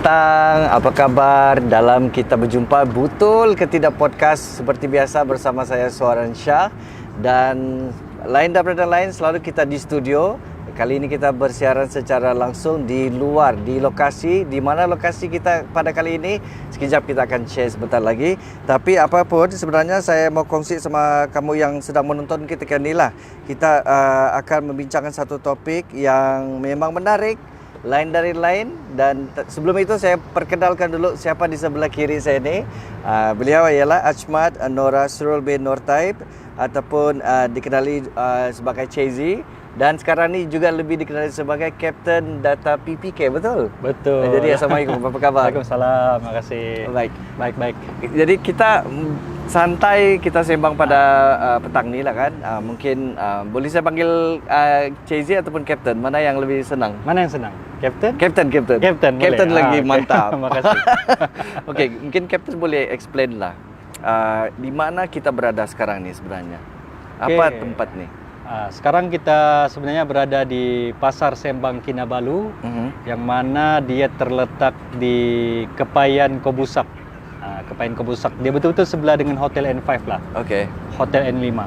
petang, apa kabar? Dalam kita berjumpa Betul ke Tidak Podcast seperti biasa bersama saya Suaran Shah. Dan lain daripada lain, selalu kita di studio. Kali ini kita bersiaran secara langsung di luar, di lokasi. Di mana lokasi kita pada kali ini? Sekejap kita akan share sebentar lagi. Tapi apapun sebenarnya saya mau kongsi sama kamu yang sedang menonton kita kali ini lah. Kita akan membincangkan satu topik yang memang menarik, lain dari lain. Dan sebelum itu saya perkenalkan dulu siapa di sebelah kiri saya ini. Beliau ialah Achmad Nora Surul bin Nortaib ataupun dikenali sebagai Chazy. Dan sekarang ni juga lebih dikenali sebagai Kapten Data PPK, betul? Betul. Jadi Assalamualaikum, apa khabar? Waalaikumsalam, terima kasih. Baik. Jadi kita santai, kita sembang pada petang ni lah kan. Mungkin boleh saya panggil Chazy ataupun Kapten, mana yang lebih senang? Mana yang senang? Kapten? Kapten Boleh. lagi Okay. mantap. Terima kasih. Okey, mungkin Kapten boleh explain lah di mana kita berada sekarang ni sebenarnya. Apa tempat ni? Sekarang kita sebenarnya berada di Pasar Sembang Kinabalu, yang mana dia terletak di Kepayan Kobusak. Kepayan Kobusak, dia betul-betul sebelah dengan Hotel N5 lah. Okey. Hotel N5.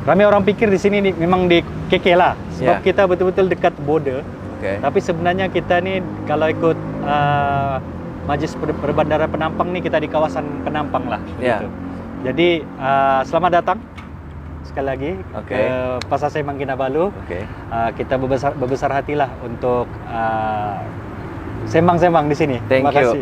Ramai orang pikir di sini memang di KK lah, sebab kita betul-betul dekat border. Okay. Tapi sebenarnya kita ni kalau ikut Majlis Berbandara Penampang ni, kita di kawasan Penampang lah. Gitu. Jadi selamat datang sekali lagi ke Pasar Sembang Kinabalu. Kita berbesar hatilah untuk sembang-sembang di sini. Terima kasih.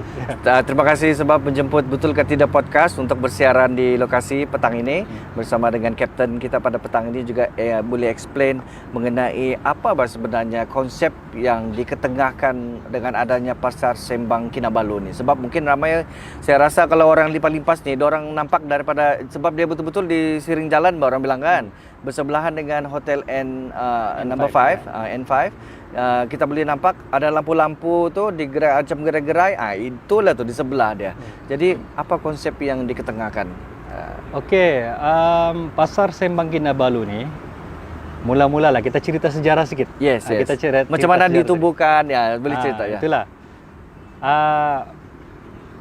Terima kasih sebab menjemput Betul ke Tidak Podcast untuk bersiaran di lokasi petang ini bersama dengan Kapten kita pada petang ini juga boleh explain mengenai apa sebenarnya konsep yang diketengahkan dengan adanya Pasar Sembang Kinabalu ni. Sebab mungkin ramai, saya rasa kalau orang limpas ni, orang nampak daripada, sebab dia betul-betul di siring jalan, orang bilang kan, bersebelahan dengan Hotel N5. Kita boleh nampak ada lampu-lampu tu digerai macam gerai-gerai. Itulah tu di sebelah dia. Jadi apa konsep yang diketengahkan? Pasar Sembang Kinabalu ni mula-mula lah kita cerita sejarah sikit. Yes. Kita cerita macam mana ditubuhkan ya, boleh cerita ya. Itulah.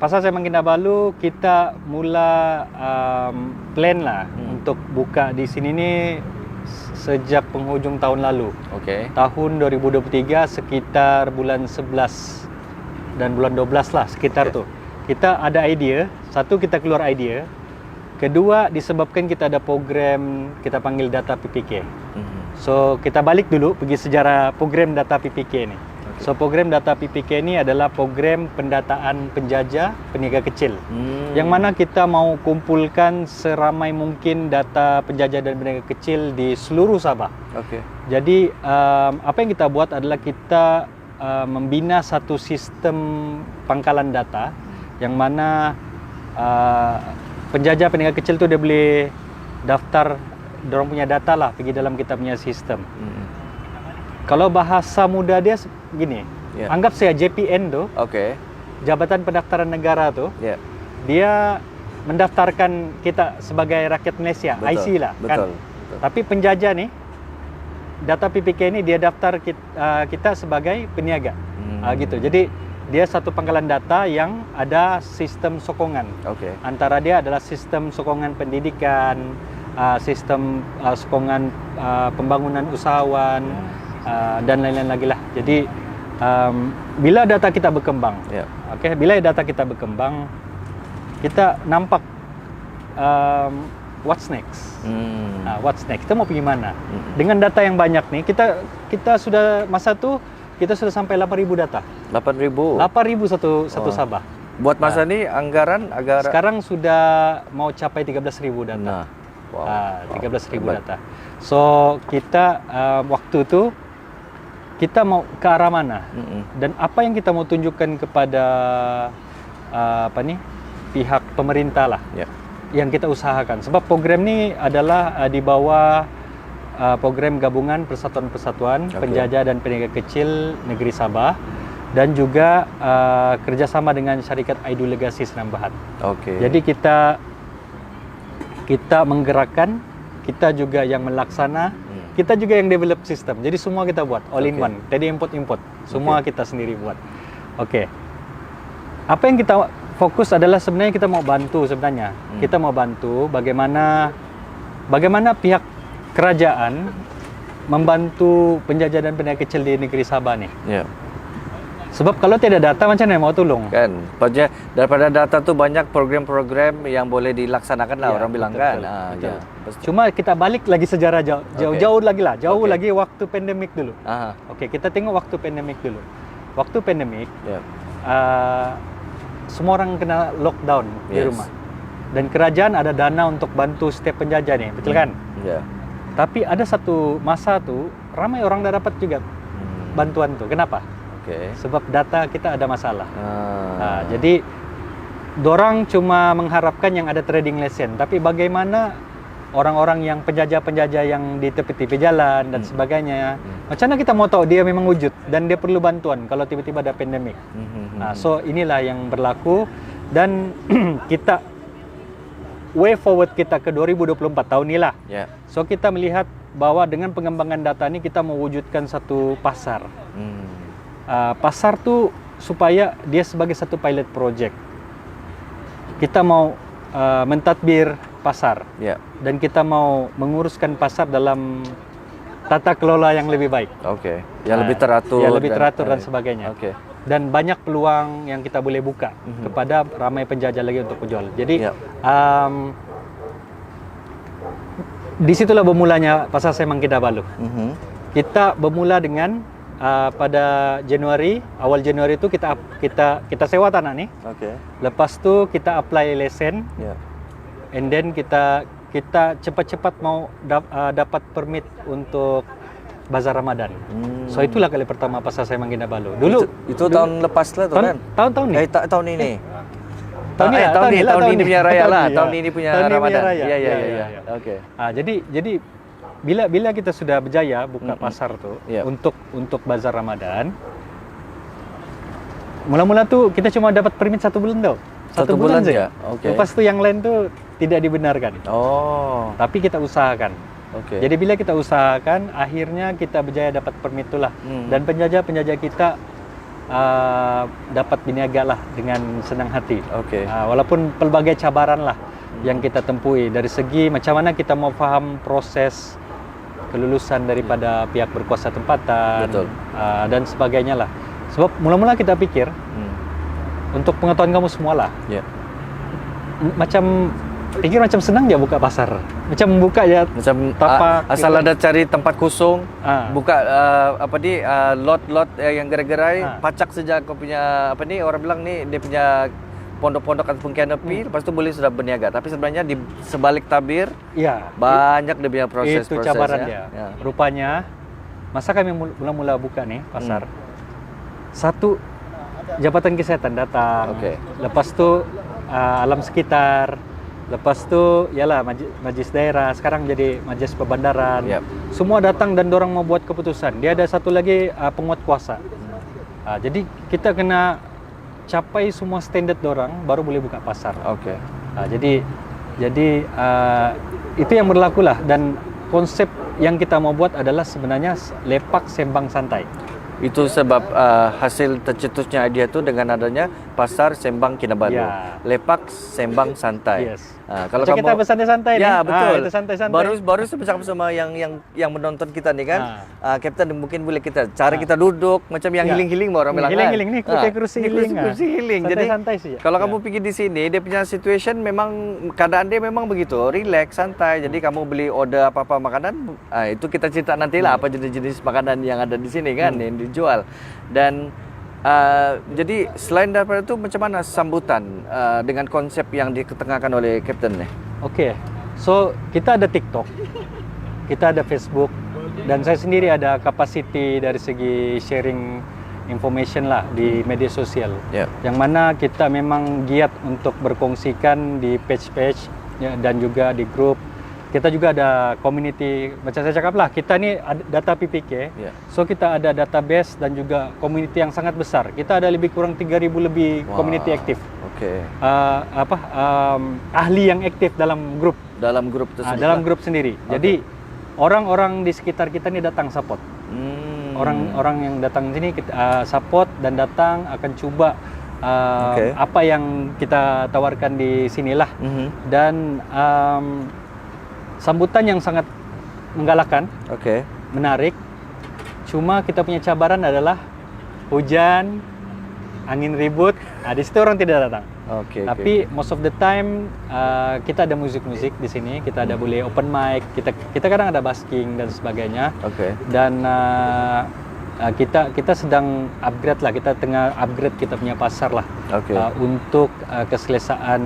Pasar Sembang Kinabalu kita mula plan lah untuk buka di sini ni sejak penghujung tahun lalu. Tahun 2023 sekitar bulan 11 dan bulan 12 lah sekitar tu. Kita ada idea, satu kita keluar idea. Kedua disebabkan kita ada program kita panggil Data PPK. So kita balik dulu pergi sejarah program Data PPK ni. So program Data PPK ni adalah program pendataan penjajah peniaga kecil. Yang mana kita mau kumpulkan seramai mungkin data penjajah dan peniaga kecil di seluruh Sabah. Jadi apa yang kita buat adalah kita membina satu sistem pangkalan data yang mana penjajah peniaga kecil tu dia boleh daftar dorang punya data lah pergi dalam kita punya sistem. Kalau bahasa muda dia gini, anggap saya JPN tu, Jabatan Pendaftaran Negara tu, dia mendaftarkan kita sebagai rakyat Malaysia, IC lah, kan. Tapi penjajah ni, Data PPK ni dia daftar kita sebagai peniaga, gitu. Jadi dia satu pangkalan data yang ada sistem sokongan. Antara dia adalah sistem sokongan pendidikan, sistem sokongan pembangunan usahawan. Dan lain-lain lagi lah. Jadi bila data kita berkembang, bila data kita berkembang, kita nampak what's next. What's next? Kita mau pergi mana? Dengan data yang banyak nih, kita sudah masa tu kita sudah sampai 8,000 data. 8,000 satu Sabah. Buat masa ni anggaran sekarang sudah mau capai 13,000 data. 13,000 data. So kita waktu tu kita mau ke arah mana dan apa yang kita mau tunjukkan kepada pihak pemerintah lah yang kita usahakan. Sebab program ni adalah di bawah program gabungan Persatuan-Persatuan Penjajah dan Peniaga Kecil Negeri Sabah dan juga kerjasama dengan syarikat Aidul Legasi Senam Berhad. Jadi kita menggerakkan, kita juga yang melaksana, kita juga yang develop sistem. Jadi semua kita buat all in one. Jadi import semua kita sendiri buat. apa yang kita fokus adalah sebenarnya kita mau bantu sebenarnya. Kita mau bantu bagaimana pihak kerajaan membantu penjajah dan penjajah kecil di negeri Sabah nih. Ya. Sebab kalau tidak data macam mana mau tolong? Kan, daripada data tuh banyak program-program yang boleh dilaksanakan lah, Ya, orang bilang betul, kan. betul, Ah, betul. ya, pasti. Cuma kita balik lagi sejarah jauh lagi lah, Oke. lagi waktu pandemik dulu. Ah, Oke, kita tengok waktu pandemik dulu. Waktu pandemik, ya. semua orang kena lockdown di Yes. rumah. Dan kerajaan ada dana untuk bantu setiap penjajah nih, betul kan? Ya. Tapi ada satu masa tuh ramai orang dah dapat juga bantuan tuh. Kenapa? Oke. Sebab data kita ada masalah. Ah. Jadi dorang cuma mengharapkan yang ada trading lesson, tapi bagaimana orang-orang yang penjajah-penjajah yang di tepi-tepi jalan dan sebagainya, macam mana kita mau tahu dia memang wujud dan dia perlu bantuan kalau tiba-tiba ada pandemik. Nah, so inilah yang berlaku dan kita way forward kita ke 2024 tahun inilah. Ya. So kita melihat bahwa dengan pengembangan data ini kita mewujudkan satu pasar. Pasar tuh supaya dia sebagai satu pilot project. Kita mau mentadbir pasar. Ya. Dan kita mau menguruskan pasar dalam tata kelola yang lebih baik. Oke. Yang lebih teratur. Ya, lebih teratur dan sebagainya. Oke. Dan banyak peluang yang kita boleh buka kepada ramai penjajah lagi untuk menjual. Jadi Ya. disitulah bermulanya Pasar Sembang Kinabalu. Kita bermula dengan pada Januari, awal Januari itu kita sewa tanah nih. Oke. Lepas tu kita apply lesen, Ya. and then kita cepat-cepat mau dapat permit untuk Bazar Ramadan. So itulah kali pertama Pasar Sembang Kinabalu. Dulu itu tahun lepas lah tuh kan? tahun ni. Tahun ini. Tahun ini punya raya lah. Tahun ini punya Tahun ini Ramadan. raya. Iya. Ya. Oke. Jadi bila kita sudah berjaya buka pasar tuh Ya. untuk Bazar Ramadan, mula-mula tuh kita cuma dapat permit 1 bulan tau. Satu bulan saja. ya? Oke. Lepas tu yang lain tuh tidak dibenarkan. Oh. Tapi kita usahakan. Oke. Jadi bila kita usahakan, akhirnya kita berjaya dapat permit itulah. Dan penjajah-penjajah kita dapat berniaga lah dengan senang hati. Oke. Walaupun pelbagai cabaran lah yang kita tempuhi dari segi macam mana kita mau faham proses kelulusan daripada pihak berkuasa tempatan. Betul. Dan sebagainya lah. Sebab mula-mula kita pikir untuk pengetahuan kamu semua lah. Ya. Macam senang dia buka pasar. Macam buka ya Macam tapak asal gitu. ada cari tempat kosong, buka lot-lot yang gerai-gerai, Ah. pacak saja kau punya orang bilang nih dia punya pondok-pondok ataupun canopy, lepas tu boleh sudah berniaga. Tapi sebenarnya di sebalik tabir Iya. banyak dia punya proses. Itu cabaran ya. dia. Ya. Rupanya masa kami mula-mula buka nih pasar. Satu Jabatan Kesehatan datang. Oke. Lepas tu alam sekitar. Lepas tu ialah majlis daerah, sekarang jadi majlis perbandaran. Yap. Semua datang dan dorang mau buat keputusan. Dia ada satu lagi penguat kuasa. Jadi kita kena capai semua standard dorang baru boleh buka pasar. Oke. Jadi itu yang berlaku lah, dan konsep yang kita mau buat adalah sebenarnya lepak sembang santai. Itu sebab hasil tercetusnya idea tu dengan adanya Pasar Sembang Kinabalu. Ya. Lepak sembang santai. Yes. Kalau Macam kamu kita bersantai-santai nih. Ya, betul. Itu santai-santai. Baru bercakap sama yang menonton kita nih kan. Kapten mungkin boleh kita cara kita duduk macam yang Ya. healing-healing orang bilang kan. Healing nih, kursi healing. Kursi healing. Jadi Santai-santai sih. kalau kamu pergi di sini, dia punya situation memang keadaan dia memang begitu, relax, santai. Jadi kamu beli order apa-apa makanan, itu kita cerita nantilah apa jenis-jenis makanan yang ada di sini kan yang dijual. Dan jadi selain daripada itu macam mana sambutan dengan konsep yang diketengahkan oleh Kapten nih? Oke. So, kita ada TikTok. Kita ada Facebook, dan saya sendiri ada capacity dari segi sharing information lah di media sosial. Yeah. Yang mana kita memang giat untuk berkongsikan di page-page dan juga di grup. Kita juga ada community, macam saya cakap lah, kita ni ada data PPK. Yeah. So kita ada database dan juga community yang sangat besar. Kita ada lebih kurang 3,000 lebih community aktif. Oke. Ahli yang aktif dalam grup. Dalam grup tersebut. Dalam grup sendiri. Jadi orang-orang di sekitar kita ni datang support. Orang-orang yang datang sini kita support dan datang akan cuba apa yang kita tawarkan di sinilah. Dan sambutan yang sangat menggalakkan, menarik. Cuma kita punya cabaran adalah hujan, angin ribut. Di situ orang tidak datang. Tapi most of the time kita ada musik-musik di sini. Kita ada boleh open mic. Kita kadang ada busking dan sebagainya. Dan kita sedang upgrade lah. Kita tengah upgrade kita punya pasar lah. Untuk keselesaan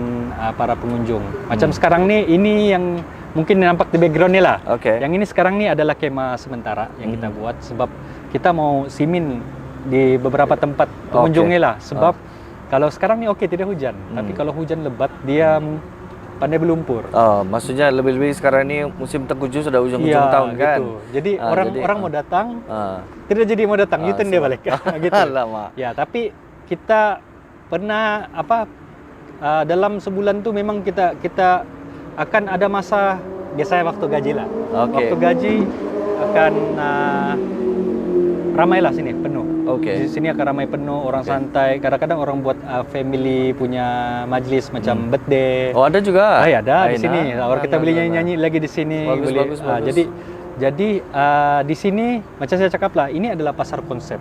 para pengunjung. Macam sekarang nih, ini yang mungkin nampak di background ni lah. Yang ini sekarang ni adalah kemah sementara yang kita buat sebab kita mau simin di beberapa tempat pengunjung ni lah. Sebab kalau sekarang ni tidak hujan, tapi kalau hujan lebat dia pandai berlumpur. Maksudnya lebih-lebih sekarang ni musim tengkujuh sudah ujung-ujung tahun kan. Gitu. Jadi orang mau datang, tidak jadi mau datang, U-turn dia balik. Gitu. Ya, tapi kita pernah dalam sebulan tu memang kita akan ada masa biasanya waktu gaji lah. Waktu gaji akan ramai lah sini, penuh. Di sini akan ramai penuh, orang santai. Kadang-kadang orang buat family punya majlis macam birthday. Ada juga? Ada di sini. Orang kita boleh nyanyi-nyanyi lagi di sini. Bagus. Jadi di sini macam saya cakap lah, ini adalah pasar konsep.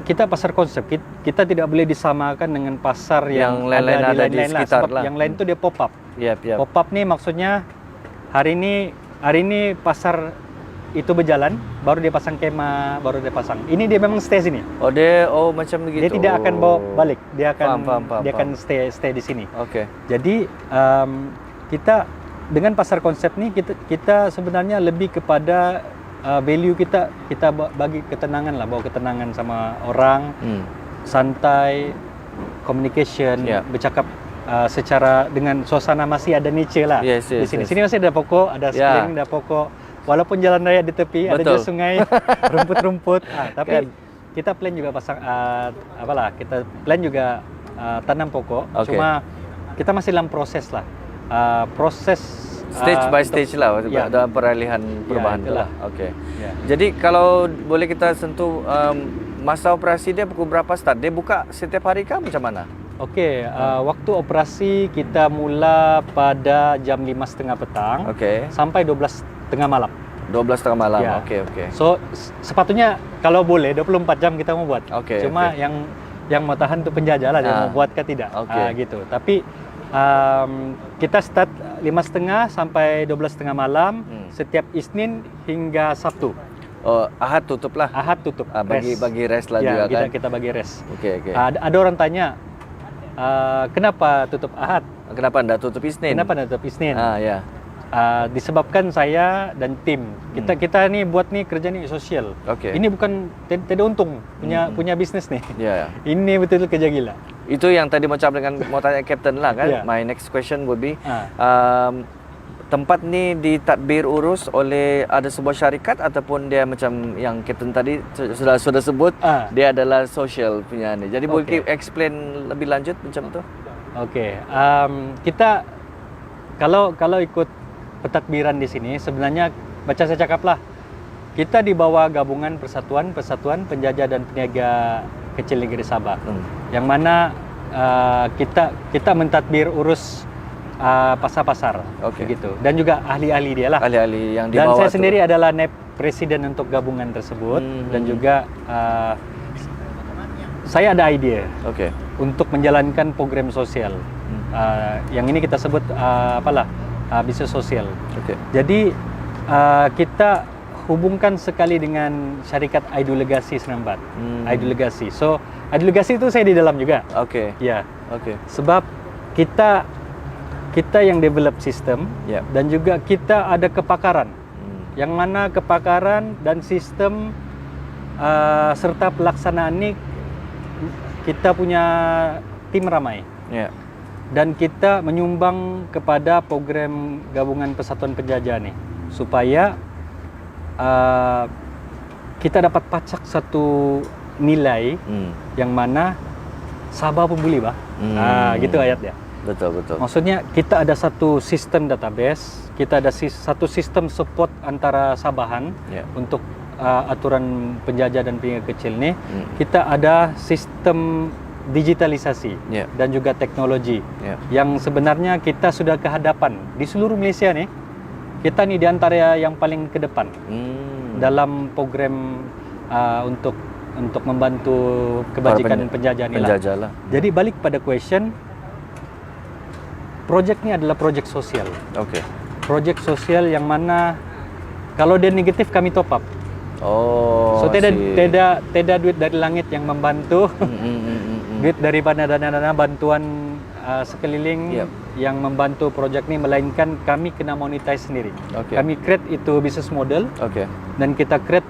Kita pasar konsep. Kita tidak boleh disamakan dengan pasar yang lain-lain ada di sekitar lah. Yang lain tu dia pop up. Pop up ni maksudnya hari ini pasar itu berjalan, baru dia pasang kemah, baru dia pasang. Ini dia memang stay sini. Macam begitu. Dia tidak akan bawa balik. Dia akan stay di sini. Jadi kita dengan pasar konsep ni kita sebenarnya lebih kepada value kita bagi ketenangan lah, bawa ketenangan sama orang, santai, communication, bercakap secara dengan suasana masih ada nature lah. Di sini. Sini masih ada pokok, ada sekeliling, ada pokok. Walaupun jalan raya di tepi, ada juga sungai, rumput-rumput. Tapi kita plan juga pasang kita plan juga tanam pokok. Cuma kita masih dalam proses lah. Proses stage by stage lah dalam peralihan perubahan itulah. Jadi kalau boleh kita sentuh masa operasi dia pukul berapa start? Dia buka setiap hari kah macam mana? Waktu operasi kita mula pada jam 5.30 petang sampai 12.30 malam. 12.30 malam. So sepatutnya kalau boleh 24 jam kita mau buat. Cuma yang mau tahan tu penjajah lah, dia mau buat ke tidak. Gitu. Tapi kita start 5.30 sampai 12.30 malam setiap Isnin hingga Sabtu. Ahad tutup lah. Ahad tutup. Bagi rest lah juga kan. Kita bagi rest. Ada orang tanya, kenapa tutup Ahad? Kenapa anda tutup Isnin? Disebabkan saya dan tim kita ni buat ni kerja ni sosial. Ini bukan tidak untung punya bisnes ni. Ini betul-betul kerja gila. Itu yang tadi mau tanya Captain lah kan. My next question would be tempat ni ditadbir urus oleh ada sebuah syarikat ataupun dia macam yang Captain tadi sudah sebut dia adalah social punya ni. Jadi boleh explain lebih lanjut macam tu? Kita kalau ikut pentadbiran di sini sebenarnya macam saya cakap lah, kita di bawah gabungan Persatuan Penjajah dan Peniaga Kecil Negeri Sabah, yang mana kita mentadbir urus pasar-pasar, gitu, dan juga ahli-ahli dia lah. Ahli-ahli yang di dan bawah. Saya sendiri adalah NEP Presiden untuk gabungan tersebut, dan juga saya ada ide untuk menjalankan program sosial. Yang ini kita sebut bisnis sosial. Jadi kita hubungkan sekali dengan syarikat Aidu Legasi Senambat. Aidu Legasi. So Aidu Legasi itu saya di dalam juga. Sebab kita yang develop sistem, dan juga kita ada kepakaran. Yang mana kepakaran dan sistem serta pelaksanaan ini kita punya tim ramai. Dan kita menyumbang kepada program gabungan Persatuan Penjajah ni supaya kita dapat pacak satu nilai yang mana Sabah pun boleh gitu ayat dia. Betul. Maksudnya kita ada satu sistem database, kita ada satu sistem support antara Sabahan untuk aturan penjajah dan peniaga kecil ni. Kita ada sistem digitalisasi dan juga teknologi yang sebenarnya kita sudah kehadapan di seluruh Malaysia nih. Kita nih di antara yang paling ke depan dalam program untuk membantu kebajikan penjajah ni lah. Jadi balik pada question, projek ni adalah projek sosial. Okey. Projek sosial yang mana kalau dia negatif kami top up. So tidak duit dari langit yang membantu. Duit daripada dana-dana bantuan sekeliling yang membantu projek ni, melainkan kami kena monetize sendiri. Kami create itu business model. Dan kita create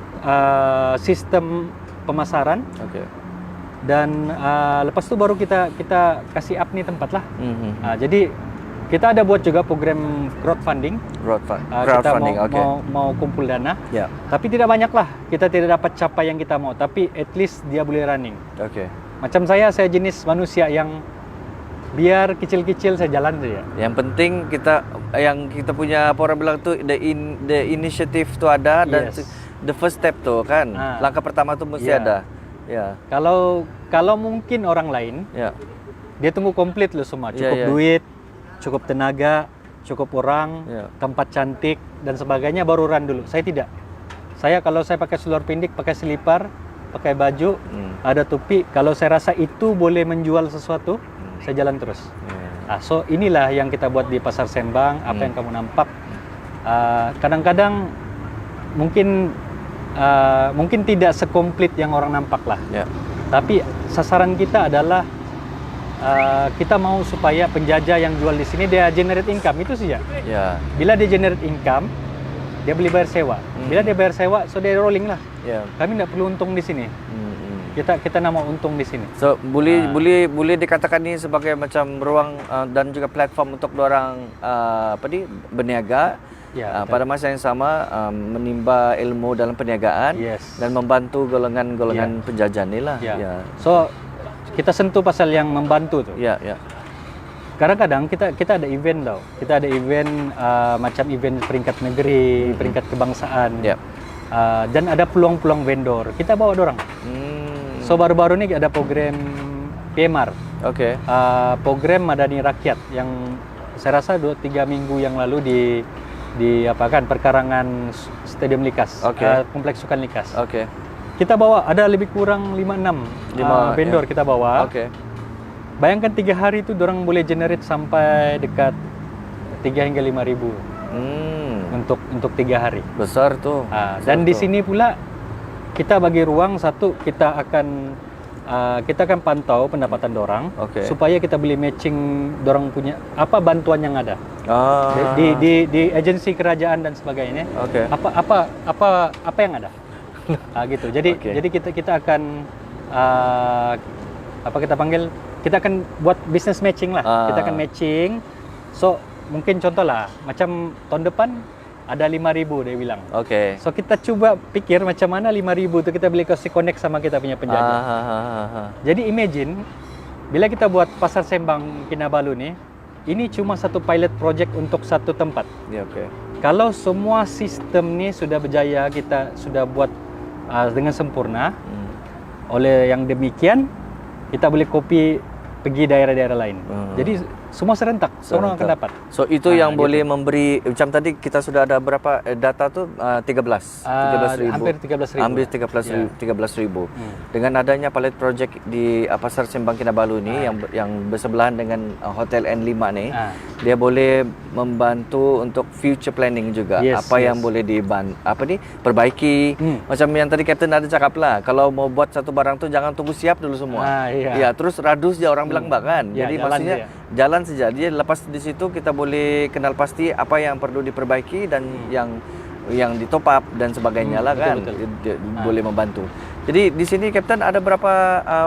sistem pemasaran. Dan lepas tu baru kita kasih up ni tempat lah. Jadi kita ada buat juga program crowdfunding. Kita mau kumpul dana. Tapi tidak banyak lah. Kita tidak dapat capai yang kita mau. Tapi at least dia boleh running. Macam saya jenis manusia yang biar kecil-kecil saya jalan saja. Yang penting yang kita punya apa orang bilang tu the initiative tu ada dan the first step tu kan. Langkah pertama tu mesti ada. Kalau mungkin orang lain dia tunggu komplit loh semua. Cukup duit, cukup tenaga, cukup orang, tempat cantik dan sebagainya baru run dulu. Saya tidak. Kalau saya pakai seluar pendek, pakai selipar, pakai baju, ada topi, kalau saya rasa itu boleh menjual sesuatu, saya jalan terus. So inilah yang kita buat di Pasar Sembang. Apa yang kamu nampak, kadang-kadang mungkin tidak sekomplit yang orang nampak lah. Tapi sasaran kita adalah kita mau supaya penjajah yang jual di sini dia generate income, itu saja. Bila dia generate income, dia boleh bayar sewa. Bila dia bayar sewa, so dia rolling lah. Kami tidak perlu untung di sini. Kita nak mau untung di sini. So boleh dikatakan ini sebagai macam ruang dan juga platform untuk orang berniaga. Pada masa yang sama menimba ilmu dalam perniagaan dan membantu golongan-golongan penjajah ni lah. So kita sentuh pasal yang membantu tu. Kadang-kadang kita ada event tau. Kita ada event macam event peringkat negeri, peringkat kebangsaan. Dan ada peluang-peluang vendor. Kita bawa dorang. So baru-baru ni ada program PMR. Program Madani Rakyat yang saya rasa 2-3 minggu yang lalu di perkarangan Stadium Likas, Kompleks Sukan Likas. Kita bawa ada lebih kurang 5-6 vendor kita bawa. Bayangkan 3 hari itu dorang boleh generate sampai dekat 3 hingga 5 ribu untuk 3 hari. Besar tu. Dan di sini pula kita bagi ruang satu, kita akan pantau pendapatan dorang supaya kita boleh matching dorang punya apa bantuan yang ada di agensi kerajaan dan sebagainya. Apa yang ada. Gitu. Jadi kita akan kita akan buat business matching lah. Kita akan matching. So mungkin contoh lah, macam tahun depan ada 5,000 dia bilang. So kita cuba pikir macam mana 5,000 tu kita boleh kasih connect sama kita punya penjajah. Jadi imagine bila kita buat Pasar Sembang Kinabalu ni, ini cuma satu pilot project untuk satu tempat. Kalau semua sistem ni sudah berjaya, kita sudah buat dengan sempurna, oleh yang demikian kita boleh copy pergi daerah-daerah lain. Jadi semua serentak, semua orang akan dapat. So itu yang boleh memberi, macam tadi kita sudah ada berapa data tu 13,000. Hampir 13,000. Hampir 13,000. Dengan adanya pilot project di Pasar Sembang Kinabalu ni yang bersebelahan dengan Hotel N5 ni, dia boleh membantu untuk future planning juga. Yang boleh perbaiki. Macam yang tadi Captain ada cakap lah, kalau mau buat satu barang tu jangan tunggu siap dulu semua. Terus radus je orang bilang kan. Jadi maksudnya jalan saja. Dia lepas di situ kita boleh kenal pasti apa yang perlu diperbaiki dan yang di top up dan sebagainya lah kan. Dia boleh membantu. Jadi di sini Captain ada berapa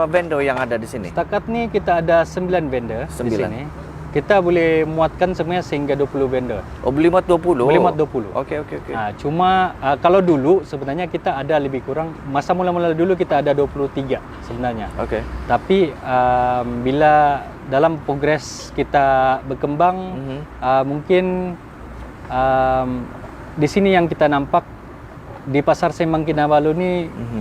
vendor yang ada di sini? Setakat ni kita ada 9 vendor di sini. Kita boleh muatkan semuanya sehingga 20 vendor. Boleh muat 20? Boleh muat 20. Okey. Cuma kalau dulu sebenarnya kita ada lebih kurang, masa mula-mula dulu kita ada 23 sebenarnya. Tapi bila dalam progres kita berkembang, mungkin di sini yang kita nampak di pasar Sembang Kinabalu ni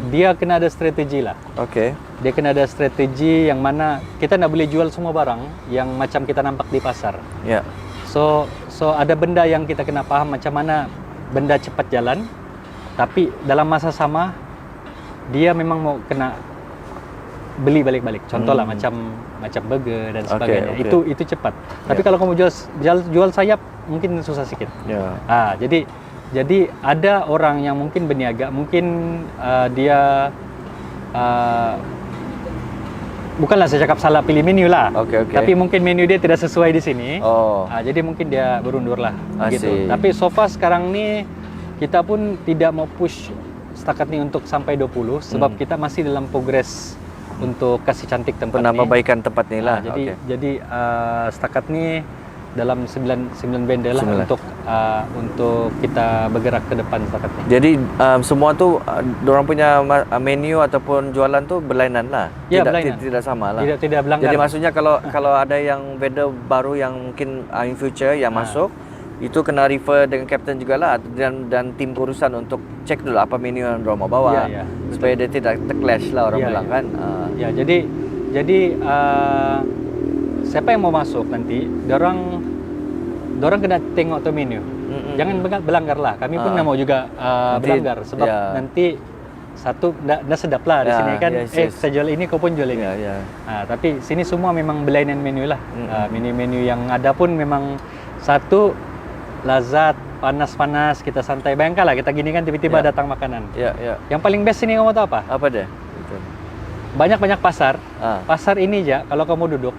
dia kena ada strategi lah. Oke. Dia kena ada strategi yang mana kita nak boleh jual semua barang yang macam kita nampak di pasar. Ya. So ada benda yang kita kena paham macam mana benda cepat jalan, tapi dalam masa sama dia memang mau kena beli balik-balik. Contoh lah macam burger dan sebagainya. Okay. Itu cepat. Tapi kalau kamu jual sayap mungkin susah sedikit. Ya. Jadi ada orang yang mungkin berniaga, mungkin dia bukanlah saya cakap salah pilih menu lah. Oke. Tapi mungkin menu dia tidak sesuai di sini. Oh. Jadi mungkin dia berundur lah I gitu. see. Tapi so far sekarang ni kita pun tidak mau push setakat ni untuk sampai 20 sebab kita masih dalam progres untuk kasih cantik tempat ni. Penambahbaikan tempat ni lah. Jadi setakat ni dalam 9 benda lah 9. untuk kita bergerak ke depan setakat ni. Jadi semua tu dorang punya menu ataupun jualan tu berlainan lah. Ya, tidak, berlainan. tidak sama lah. Tidak berlanggar. Jadi maksudnya kalau ada yang vendor baru yang mungkin in future yang masuk, itu kena refer dengan kapten jugalah dan tim urusan untuk cek dulu apa menu yang dorang mau bawa. Ya. Supaya dia tidak terclash lah orang bilang kan. Ya, jadi siapa yang mau masuk nanti, dorang kena tengok tu menu. Jangan berlanggar lah. Kami pun nggak mau juga berlanggar sebab nanti satu nggak sedap lah di sini kan. Yes. Saya jual ini, kau pun jual ini. Tapi sini semua memang berlainan menu lah. Menu-menu yang ada pun memang satu lazat, panas-panas, kita santai. Bayangkanlah kita gini kan tiba-tiba datang makanan. Yang paling best sini kamu tahu apa? Apa dia? Banyak pasar. Pasar ini aja kalau kamu duduk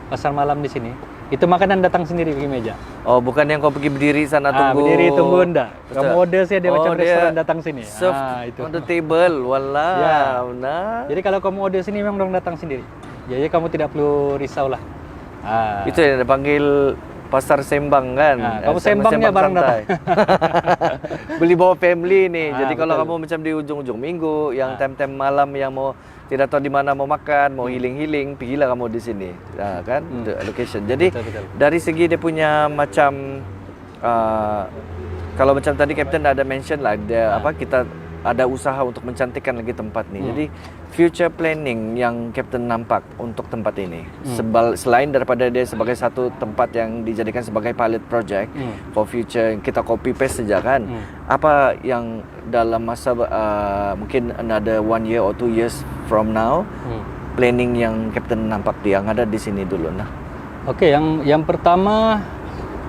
pasar malam di sini, itu makanan datang sendiri pergi meja. Oh, bukan yang kau pergi berdiri sana tunggu. Berdiri tunggu enggak. Kamu order sih dia macam dia restoran datang sini. Serve Itu. on the table. Wallah. Nah. Jadi kalau kamu order sini memang orang datang sendiri. Jadi kamu tidak perlu risau lah. Itu yang dipanggil pasar Sembang kan. Kamu Sembangnya barang datang. Beli bawa family nih. Jadi kalau betul. kamu macam di ujung-ujung minggu, yang time-time malam yang mau tidak tahu di mana mau makan, mau healing, pergilah kamu di sini. Kan? Location. Jadi betul. dari segi dia punya macam kalau macam tadi Captain ada mention lah dia kita ada usaha untuk mencantikkan lagi tempat ni. Jadi future planning yang Captain nampak untuk tempat ini selain daripada dia sebagai satu tempat yang dijadikan sebagai pilot project for future, kita copy paste saja kan. Apa yang dalam masa mungkin another 1 year or 2 years from now planning yang Captain nampak yang ada di sini dulu nah. Okey, yang pertama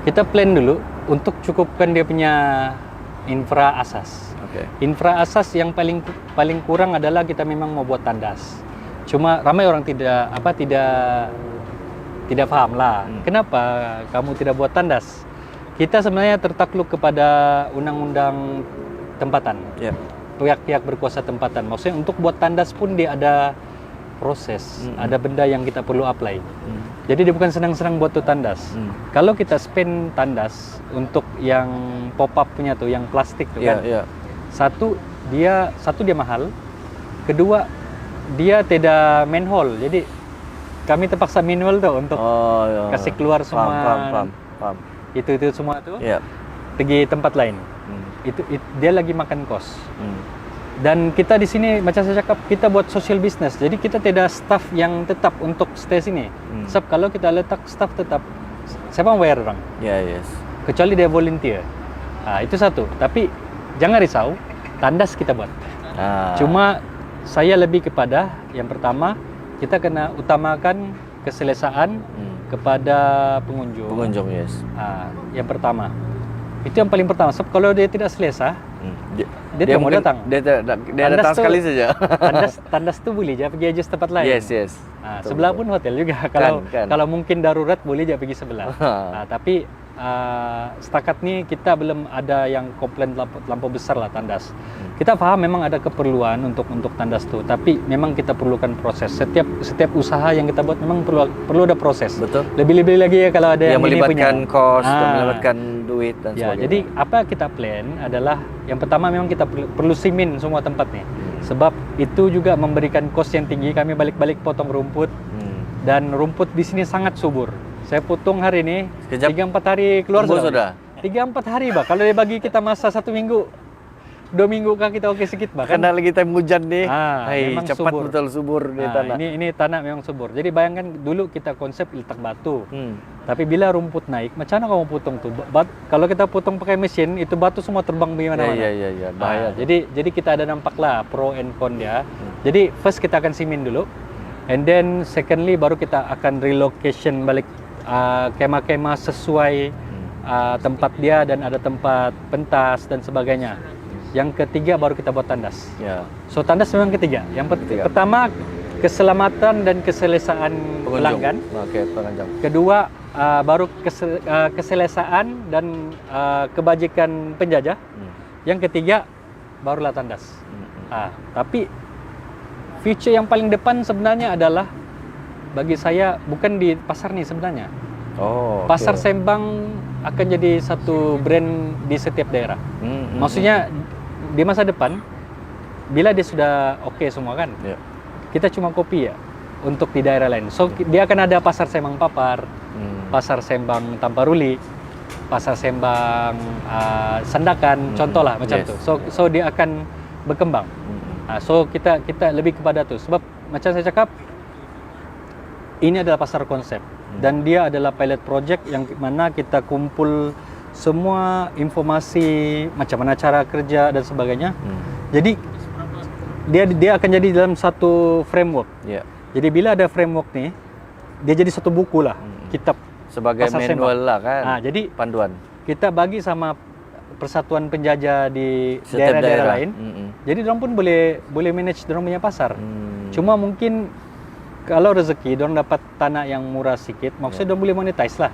kita plan dulu untuk cukupkan dia punya infra asas. Infra asas yang paling kurang adalah kita memang mau buat tandas. Cuma ramai orang tidak faham lah. Kenapa kamu tidak buat tandas? Kita sebenarnya tertakluk kepada undang-undang tempatan. Pihak-pihak berkuasa tempatan. Maksudnya untuk buat tandas pun dia ada proses, ada benda yang kita perlu apply. Jadi dia bukan senang-senang buat tuh tandas. Kalau kita spend tandas untuk yang pop-up punya tuh, yang plastik tuh kan. Satu dia mahal. Kedua dia tidak manhole. Jadi kami terpaksa manual tuh untuk kasih keluar semua. Paham. Itu semua tuh. Pergi tempat lain. Itu dia lagi makan kos. Dan kita di sini macam saya cakap, kita buat social business. Jadi kita tidak staff yang tetap untuk stay sini. Sebab kalau kita letak staff tetap, siapa yang bayar orang? Kecuali dia volunteer. Itu satu. Tapi jangan risau, tandas kita buat. Cuma saya lebih kepada yang pertama, kita kena utamakan keselesaan kepada pengunjung. Yang pertama. Itu yang paling pertama. Sebab kalau dia tidak selesa, dia tidak mau datang. Dia datang sekali saja. Tandas tu boleh je pergi adjust tempat lain. Yes. Sebelah pun hotel juga. Kalau mungkin darurat boleh je pergi sebelah. Tapi setakat ni kita belum ada yang komplain lampau besar lah tandas. Kita faham memang ada keperluan untuk tandas tu, tapi memang kita perlukan proses. Setiap usaha yang kita buat memang perlu ada proses. Betul. Lebih-lebih lagi ya kalau ada yang melibatkan kos, melibatkan duit dan sebagainya. Jadi apa kita plan adalah yang pertama memang kita perlu simin semua tempat ni. Sebab itu juga memberikan kos yang tinggi. Kami balik-balik potong rumput dan rumput di sini sangat subur. Saya potong hari ini 3-4 hari keluar sudah. 3-4 hari bah. Kalau dia bagi kita masa 1 minggu, 2 minggu kah kita oke sedikit bahkan. Karena lagi time hujan nih. Memang cepat subur. betul subur nih tanah. Ini tanah memang subur. Jadi bayangkan dulu kita konsep letak batu. Tapi bila rumput naik, macam mana kamu potong tuh? Kalau kita potong pakai mesin, itu batu semua terbang di mana-mana. Iya, bahaya. Jadi kita ada nampak lah pro and con dia. Jadi first kita akan simin dulu, and then secondly baru kita akan relocation balik kemah-kemah sesuai tempat dia, dan ada tempat pentas dan sebagainya. Yang ketiga baru kita buat tandas. So tandas memang ketiga. Yang pertama keselamatan dan keselesaan pelanggan. Pengunjung. Kedua baru keselesaan dan kebajikan penjajah. Yang ketiga barulah tandas. Tapi feature yang paling depan sebenarnya adalah bagi saya bukan di pasar nih sebenarnya. Pasar Sembang akan jadi satu brand di setiap daerah. Maksudnya di masa depan bila dia sudah oke semua kan, kita cuma copy ya untuk di daerah lain. So dia akan ada pasar Sembang Papar, pasar Sembang Tamparuli, pasar Sembang Sandakan, contoh lah macam tu. So dia akan berkembang. So kita lebih kepada tu, sebab macam saya cakap, ini adalah pasar konsep dan dia adalah pilot project yang mana kita kumpul semua informasi macam mana cara kerja dan sebagainya. Jadi dia akan jadi dalam satu framework. Jadi bila ada framework nih, dia jadi satu buku lah, kitab sebagai manual lah kan. Jadi panduan. Kita bagi sama persatuan penjajah di daerah-daerah lain. Jadi dorang pun boleh manage dorang punya pasar. Cuma mungkin kalau rezeki dorang dapat tanah yang murah sikit, maksudnya dorang boleh monetize lah.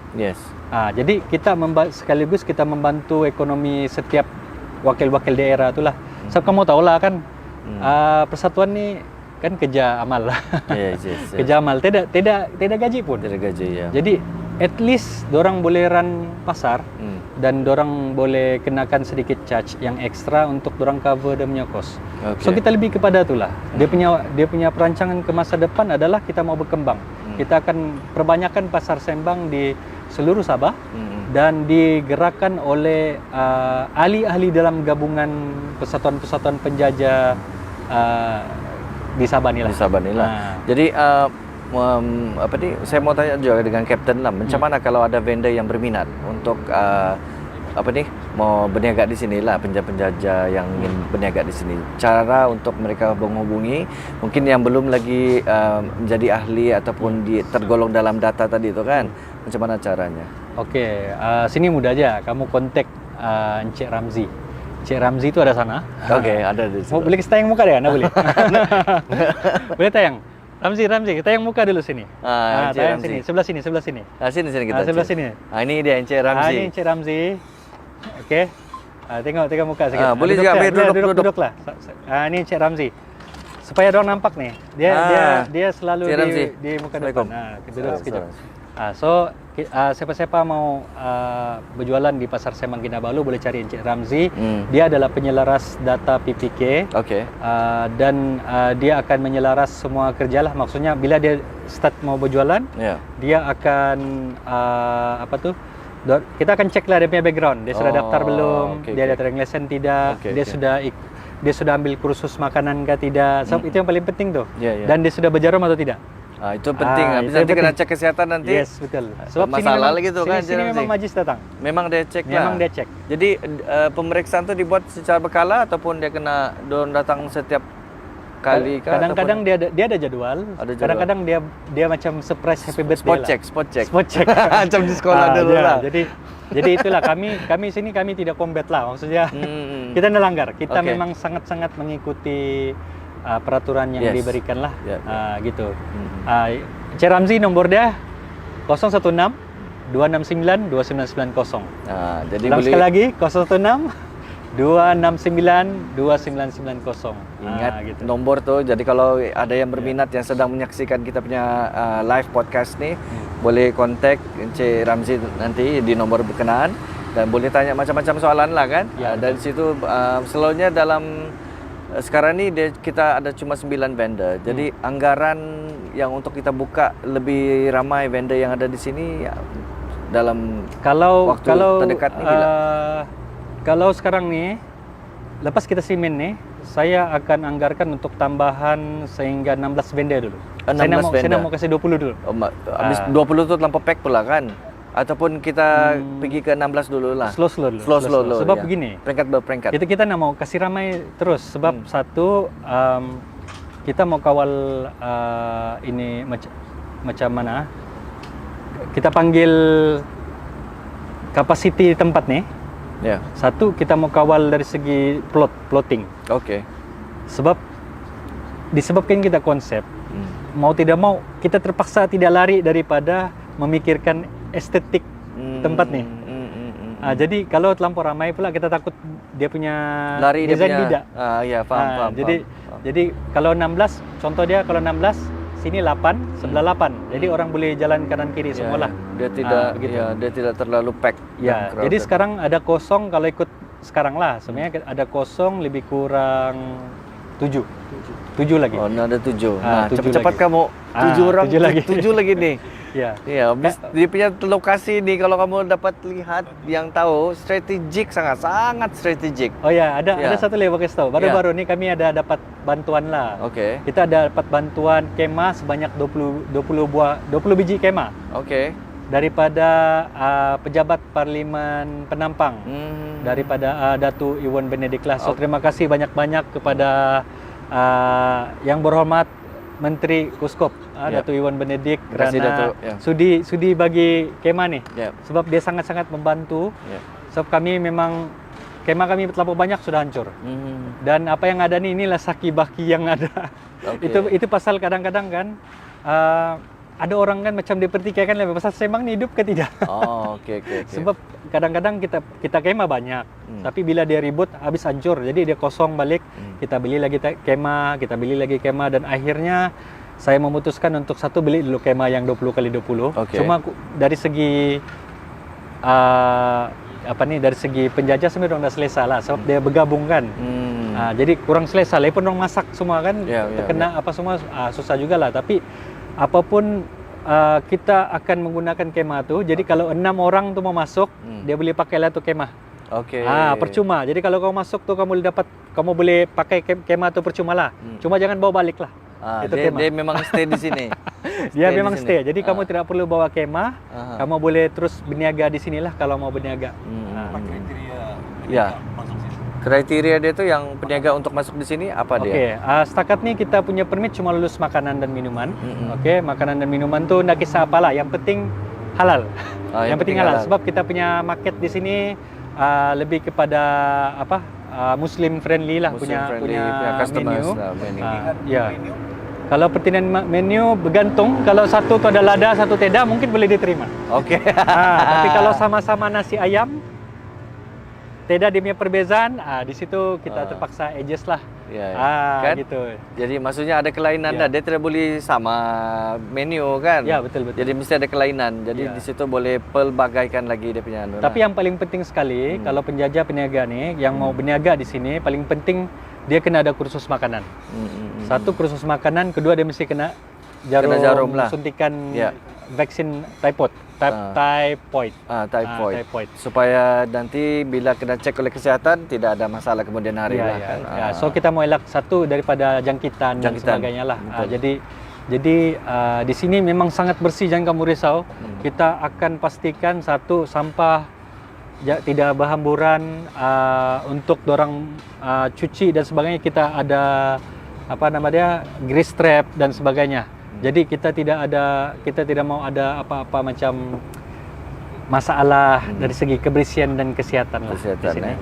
Jadi kita sekaligus kita membantu ekonomi setiap wakil-wakil daerah itulah. Sebab kamu tahu lah kan, persatuan ni kan kerja amal lah. Kerja amal, tidak gaji pun. Tidak gaji ya. Jadi at least dorang boleh run pasar dan dorang boleh kenakan sedikit charge yang ekstra untuk dorang cover dia punya cost. So kita lebih kepada itulah. Dia punya perancangan ke masa depan adalah kita mau berkembang. Kita akan perbanyakkan pasar Sembang di seluruh Sabah dan digerakkan oleh ahli-ahli dalam gabungan persatuan-persatuan penjajah di Sabah ni lah. Jadi saya mau tanya juga dengan Kapten lah, macam mana kalau ada vendor yang berminat untuk mau berniaga di sini lah, penjajah yang ingin berniaga di sini, cara untuk mereka menghubungi, mungkin yang belum lagi menjadi ahli ataupun tergolong dalam data tadi itu kan, macam mana caranya? Sini mudah aja, kamu kontak Encik Ramzi. Encik Ramzi itu ada sana. Ada di sini. Boleh kita tayang muka dia? Anda boleh? Boleh tayang. Ramzi, tayang muka dulu sini. Tayang sini, sebelah sini. Sini kita. Sebelah sini. Ini dia Encik Ramzi. Ini Encik Ramzi. Tengok muka sikit. Boleh juga duduk lah. Ini Encik Ramzi. Supaya dorang nampak nih. Dia selalu di muka depan. Duduk sekejap. So siapa-siapa mau berjualan di pasar Sembang Kinabalu boleh cari Encik Ramzi. Dia adalah penyelaras data PPK. Dan dia akan menyelaras semua kerja lah. Maksudnya bila dia start mau berjualan, dia akan kita akan cek lah dia punya background. Dia sudah daftar belum? Dia ada trading lesson tidak? Dia sudah ambil kursus makanan ke tidak? So, itu yang paling penting tuh. Dan dia sudah berjarum atau tidak? Itu penting. Habis nanti kena cek kesehatan nanti. Yes, betul. Sebab masalah lagi tu kan. Sini memang majlis datang. Memang dia cek lah. Memang dia cek. Jadi pemeriksaan tu dibuat secara berkala ataupun dia kena datang setiap kali kah? Kadang-kadang dia ada jadwal. Kadang-kadang dia macam surprise happy birthday Spot check. Macam di sekolah dulu lah. Jadi itulah kami sini kami tidak combat lah. Maksudnya kita tidak langgar. Kita memang sangat-sangat mengikuti peraturan yang diberikan lah. Gitu. Encik Ramzi nomor dia 016 269 2990. Jadi sekali lagi 016 269 2990. Ingat gitu. Nombor tu. Jadi kalau ada yang berminat yang sedang menyaksikan kita punya live podcast ni, boleh kontak Encik Ramzi nanti di nombor berkenaan dan boleh tanya macam-macam soalan lah kan. Dan di situ selalunya dalam sekarang ni kita ada cuma 9 vendor. Jadi anggaran yang untuk kita buka lebih ramai vendor yang ada di sini dalam waktu terdekat ni bila? Kalau sekarang ni lepas kita simen nih, saya akan anggarkan untuk tambahan sehingga 16 benda dulu. 16 saya nak mau kasih 20 dulu. Habis 20 tu terlampau pack pula kan? Ataupun kita pergi ke 16 dulu lah. Slow dulu. Sebab begini, peringkat berperingkat. Kita nak mau kasih ramai terus. Sebab satu, kita mau kawal ini macam mana? Kita panggil kapasiti tempat nih. Ya. Satu, kita mau kawal dari segi plotting. Okey. Sebab disebabkan kita konsep, mau tidak mau kita terpaksa tidak lari daripada memikirkan estetik tempat nih. Jadi kalau terlampau ramai pula kita takut dia punya lari desain dia punya, tidak. Ya, faham. Jadi kalau 16, contoh dia kalau 16 sini 8, sebelah 8. Jadi orang boleh jalan kanan kiri semualah. Dia tidak dia tidak terlalu pack. Ya, jadi sekarang ada kosong kalau ikut sekarang lah. Sebenarnya ada kosong lebih kurang 7 lagi. Oh, ada 7. Nah, 7 cepat-cepat lagi. kamu 7 orang 7 lagi nih. Ya. Ya, dia punya lokasi nih kalau kamu dapat lihat yang tahu strategik, sangat strategik. Oh ya, ada satu lagi mau kasih tahu. Baru-baru ini kami ada dapat bantuan lah. Okey. Kita ada dapat bantuan kemah sebanyak 20 biji kemah. Okey. Daripada pejabat Parlimen Penampang. Daripada Datu Iwan Benedik lah. So terima kasih banyak-banyak kepada yang berhormat Menteri Kuskop Datu Iwan Benedik kerana sudi bagi kemah nih. Sebab dia sangat-sangat membantu. Sebab kami memang kemah kami terlalu banyak sudah hancur. Dan apa yang ada inilah saki baki yang ada. Itu pasal kadang-kadang kan ada orang kan macam dipertikaikan lebih pasal sembang ni hidup ke tidak. Okey. Sebab kadang-kadang kita kemah banyak, tapi bila dia ribut habis hancur. Jadi dia kosong balik, kita beli lagi kemah dan akhirnya saya memutuskan untuk satu beli dulu kemah yang 20x20. Cuma dari segi dari segi penjajah sebenarnya dah selesai lah sebab dia bergabung kan. Jadi kurang selesai. Lagi pun orang masak semua kan, terkena apa semua susah jugalah. Tapi apapun kita akan menggunakan kemah tu. Jadi kalau 6 orang tu mau masuk, dia boleh pakai lah tu kemah. Percuma. Jadi kalau kau masuk tu kamu boleh pakai kemah tu percuma lah. Cuma jangan bawa balik lah. Dia memang stay di sini. Dia memang stay. Jadi kamu tidak perlu bawa kemah. Kamu boleh terus berniaga di sinilah kalau mau berniaga. Kriteria dia tu yang peniaga untuk masuk di sini apa dia? Setakat ni kita punya permit cuma lulus makanan dan minuman. Makanan dan minuman tu nak kisah apalah, yang penting halal. Yang penting halal. Sebab kita punya market di sini lebih kepada Muslim friendly lah, punya menu. Kalau pertinaan menu bergantung. Kalau satu tu ada lada, satu tidak, mungkin boleh diterima. Tapi kalau sama-sama nasi ayam, tidak dia punya perbezaan, di situ kita terpaksa adjust lah. Kan? Gitu. Jadi maksudnya ada kelainan dah. Dia tidak boleh sama menu kan? Ya, betul. Jadi mesti ada kelainan. Jadi di situ boleh pelbagaikan lagi dia punya anu. Tapi yang paling penting sekali kalau penjajah peniaga ni yang mau berniaga di sini, paling penting dia kena ada kursus makanan. Satu kursus makanan, kedua dia mesti kena jarum lah. Suntikan vaksin typhoid. Typhoid. Supaya nanti bila kena cek oleh kesihatan tidak ada masalah kemudian hari lah kan. So kita mau elak satu daripada jangkitan dan sebagainya lah. Jadi di sini memang sangat bersih, jangan kamu risau. Kita akan pastikan satu sampah tidak berhamburan, untuk dorang cuci dan sebagainya kita ada grease trap dan sebagainya. Jadi kita tidak mau ada apa-apa macam masalah dari segi kebersihan dan kesihatan lah di sini.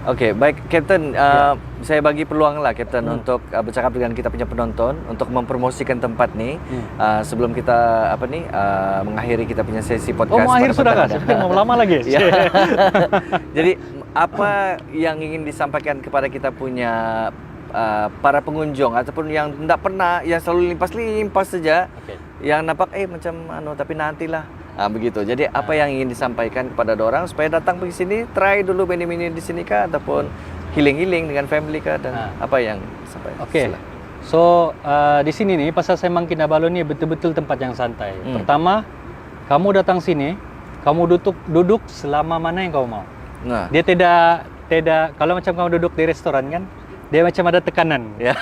Okey, baik Kapten, saya bagi peluang lah Kapten untuk bercakap dengan kita punya penonton untuk mempromosikan tempat ni sebelum kita mengakhiri kita punya sesi podcast. Mau akhir sudah kah? Mau lama lagi. Jadi apa yang ingin disampaikan kepada kita punya para pengunjung ataupun yang tidak pernah, yang selalu limpas saja, yang nampak macam tapi nantilah begitu. Jadi apa yang ingin disampaikan kepada orang supaya datang pergi sini, try dulu menu-menu di sini kah ataupun healing dengan family kah, dan apa yang disampaikan? So di sini nih Pasar Sembang Kinabalu ni betul-betul tempat yang santai. Pertama, kamu datang sini, kamu duduk selama mana yang kau mau. Dia tidak tidak, kalau macam kamu duduk di restoran kan, dia macam ada tekanan. Ya.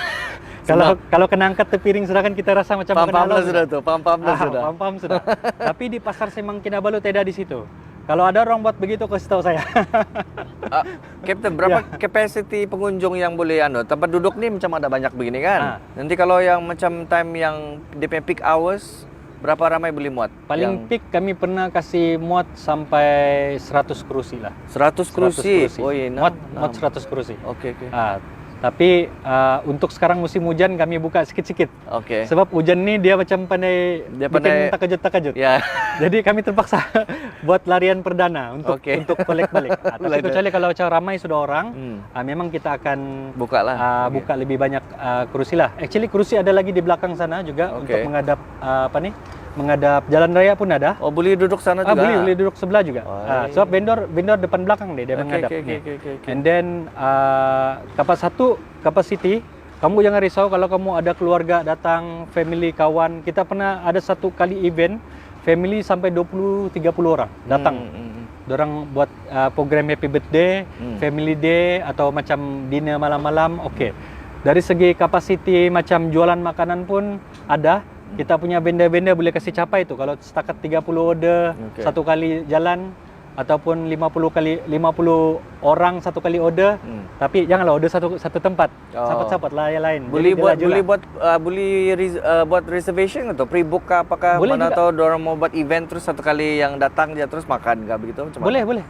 Kalau kena angkat piring sudah kan kita rasa macam pam-pam lah sudah tuh, pam-pam lah sudah. Pam-pam sudah. Tapi di pasar Semang Kinabalu tidak di situ. Kalau ada orang buat begitu, kasih tahu saya. Captain, berapa capacity pengunjung yang boleh tempat duduk nih macam ada banyak begini kan? Nanti kalau yang macam time yang DP peak hours, berapa ramai boleh muat? Paling peak kami pernah kasih muat sampai 100 kursi lah. 100 kursi? Oh iya, muat 100 kursi. Oke. Tapi untuk sekarang musim hujan kami buka sikit-sikit. Oke. Sebab hujan ni dia macam pandai bikin takajut-takajut. Ya. Jadi kami terpaksa buat larian perdana untuk kolek balik. Tapi kecuali kalau macam ramai sudah orang, memang kita akan buka lebih banyak kursi lah. Actually kursi ada lagi di belakang sana juga untuk menghadap menghadap jalan raya pun ada. Oh, boleh duduk sana juga? Boleh duduk sebelah juga. Sebab vendor depan belakang dia menghadap. And then capacity, kamu jangan risau kalau kamu ada keluarga datang, family, kawan. Kita pernah ada satu kali event, family sampai 20-30 orang datang. Dorang buat program happy birthday, family day atau macam dinner malam-malam. Dari segi capacity macam jualan makanan pun ada. Kita punya benda-benda boleh kasih capai itu. Kalau setakat 30 order satu kali jalan ataupun 50 orang satu kali order. Tapi janganlah order satu tempat. Sahabat-sahabat lah yang lain. Boleh buat reservation atau pre-book kah? Apakah boleh mana tahu orang mau buat event terus satu kali yang datang dia terus makan kah begitu macam boleh.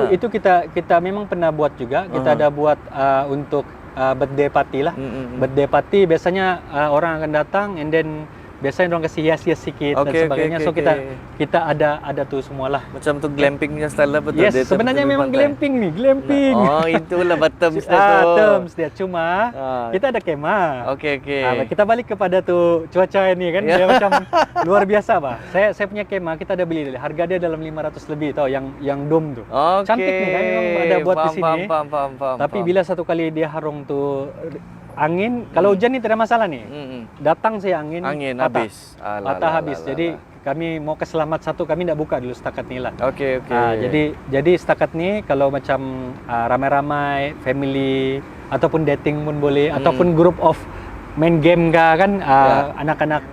Itu kita memang pernah buat juga. Kita ada buat untuk birthday party lah. Birthday party biasanya orang akan datang and then biasanya orang kasih hias-hias sikit dan sebagainya. Kita ada tuh semualah. Macam tu glampingnya style lah betul. Yes, sebenarnya memang glamping nih, glamping. Oh, itulah terms dia tu. Terms dia cuma kita ada kemah. Okey. Kita balik kepada tuh cuaca ini kan dia macam luar biasa bah. Saya punya kemah kita ada beli, harga dia dalam 500 lebih tau yang dome tuh. Cantik nih kan memang ada buat di sini. Tapi bila satu kali dia harung tuh angin, kalau hujan ni tidak masalah nih. Datang saya angin habis. Habis. Jadi kami mau keselamat satu, kami tidak buka dulu setakat ni lah. Okey. Jadi setakat ni kalau macam ramai-ramai, family ataupun dating pun boleh, ataupun group of main game kan anak-anak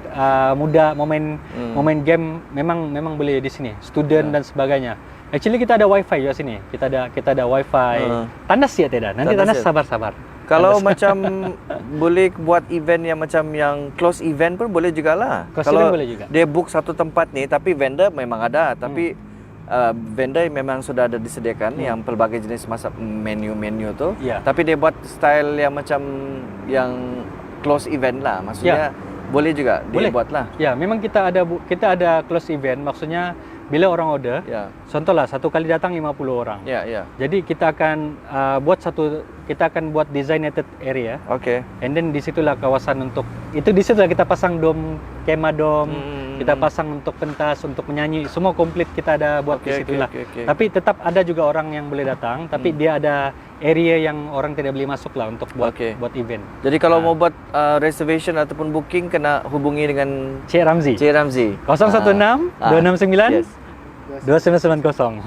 muda mau main game memang boleh di sini. Student dan sebagainya. Actually kita ada wifi juga sini. Kita ada wifi. Tandas ya tidak? Nanti tandas sabar. Kalau macam boleh buat event yang macam yang close event pun boleh jugalah. Kalau boleh juga. Dia book satu tempat ni tapi vendor memang ada, tapi vendor memang sudah ada disediakan yang pelbagai jenis masak menu tu. Tapi dia buat style yang macam yang close event lah. Maksudnya boleh juga dia buat lah. Ya, memang kita ada close event, maksudnya bila orang order, contohlah satu kali datang 50 orang. Jadi kita akan buat designated area. And then di situlah kawasan untuk itu, di situlah kita pasang kemah dom, kita pasang untuk pentas, untuk menyanyi, semua komplit kita ada buat di situlah. Tapi tetap ada juga orang yang boleh datang, tapi dia ada area yang orang tidak boleh masuk lah untuk buat event. Jadi kalau mau buat reservation ataupun booking kena hubungi dengan Cik Ramzi. 016 269 2990.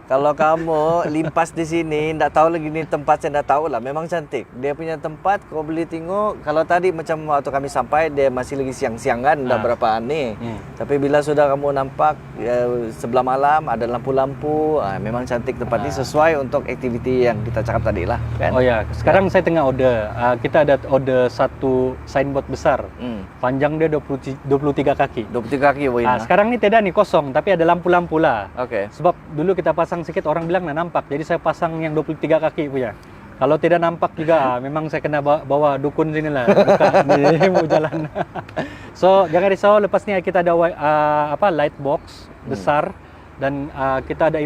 Kalau kamu limpas di sini, tak tahu lagi ni tempat, saya tak tahu lah. Memang cantik. Dia punya tempat kau boleh tengok. Kalau tadi macam waktu kami sampai dia masih lagi siang-siang kan, dah berapa ni. Tapi bila sudah kamu nampak sebelah malam ada lampu-lampu, memang cantik tempat ni, sesuai untuk aktiviti yang kita cakap tadi lah. Kan? Oh ya, sekarang saya tengah order. Kita ada order satu signboard besar. Panjang dia 23 kaki. 23 kaki. Sekarang ni tidak nih kosong, tapi ada lampu lah. Sebab dulu kita pasang sikit orang bilang nampak. Jadi saya pasang yang 23 kaki punya. Kalau tidak nampak juga memang saya kena bawa dukun sini lah. Buka mau jalan. So jangan risau, lepas ni kita ada light box besar dan kita ada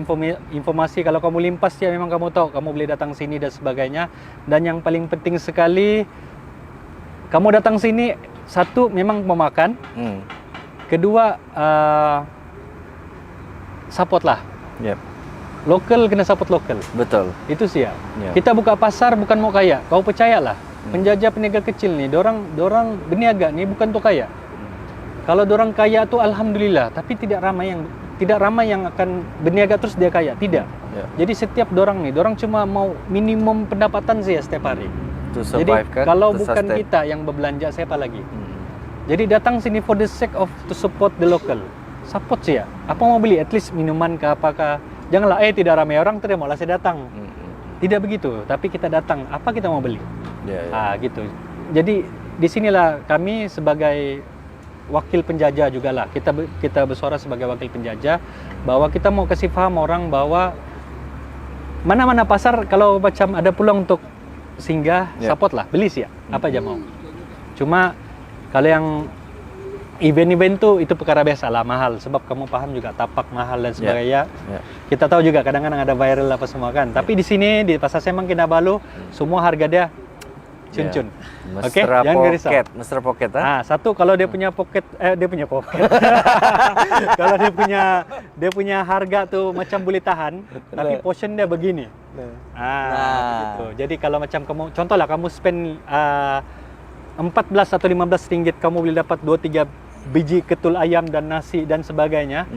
informasi kalau kamu limpas ya memang kamu tahu kamu boleh datang sini dan sebagainya. Dan yang paling penting sekali, kamu datang sini, satu memang mau makan. Kedua support lah. Lokal kena support lokal. Betul. Itu sih ya. Kita buka pasar bukan mau kaya. Kau percayalah. Penjajah peniaga kecil ni, dorang berniaga ni bukan untuk kaya. Kalau dorang kaya tu alhamdulillah, tapi tidak tidak ramai yang akan berniaga terus dia kaya, tidak. Jadi setiap dorang cuma mau minimum pendapatan sih ya setiap hari. Jadi kalau bukan kita yang berbelanja, siapa lagi? Jadi datang sini for the sake of to support the local. Support sih ya. Apa mau beli? At least minuman ke apakah? Janganlah tidak ramai orang tidak mau saya datang. Tidak begitu. Tapi kita datang. Apa kita mau beli? Gitu. Jadi disinilah kami sebagai wakil penjajah juga lah. Kita bersuara sebagai wakil penjajah bahwa kita mau kasih paham orang bahwa mana-mana pasar kalau macam ada peluang untuk singgah, support lah, beli sih ya. Apa aja mau. Cuma kalau yang event-event itu perkara biasa lah, mahal. Sebab kamu paham juga tapak mahal dan sebagainya. Kita tahu juga kadang-kadang ada viral apa semua kan. Tapi di sini di Pasar Sembang Kinabalu semua harga dia cun-cun. Oke, jangan gerisau. Mesra pocket. Satu kalau dia punya pocket, kalau dia punya harga tuh macam boleh tahan, tapi portion dia begini. Gitu. Jadi kalau macam kamu, contoh lah kamu spend 14 atau 15 ringgit, kamu boleh dapat 2-3 biji ketul ayam dan nasi dan sebagainya.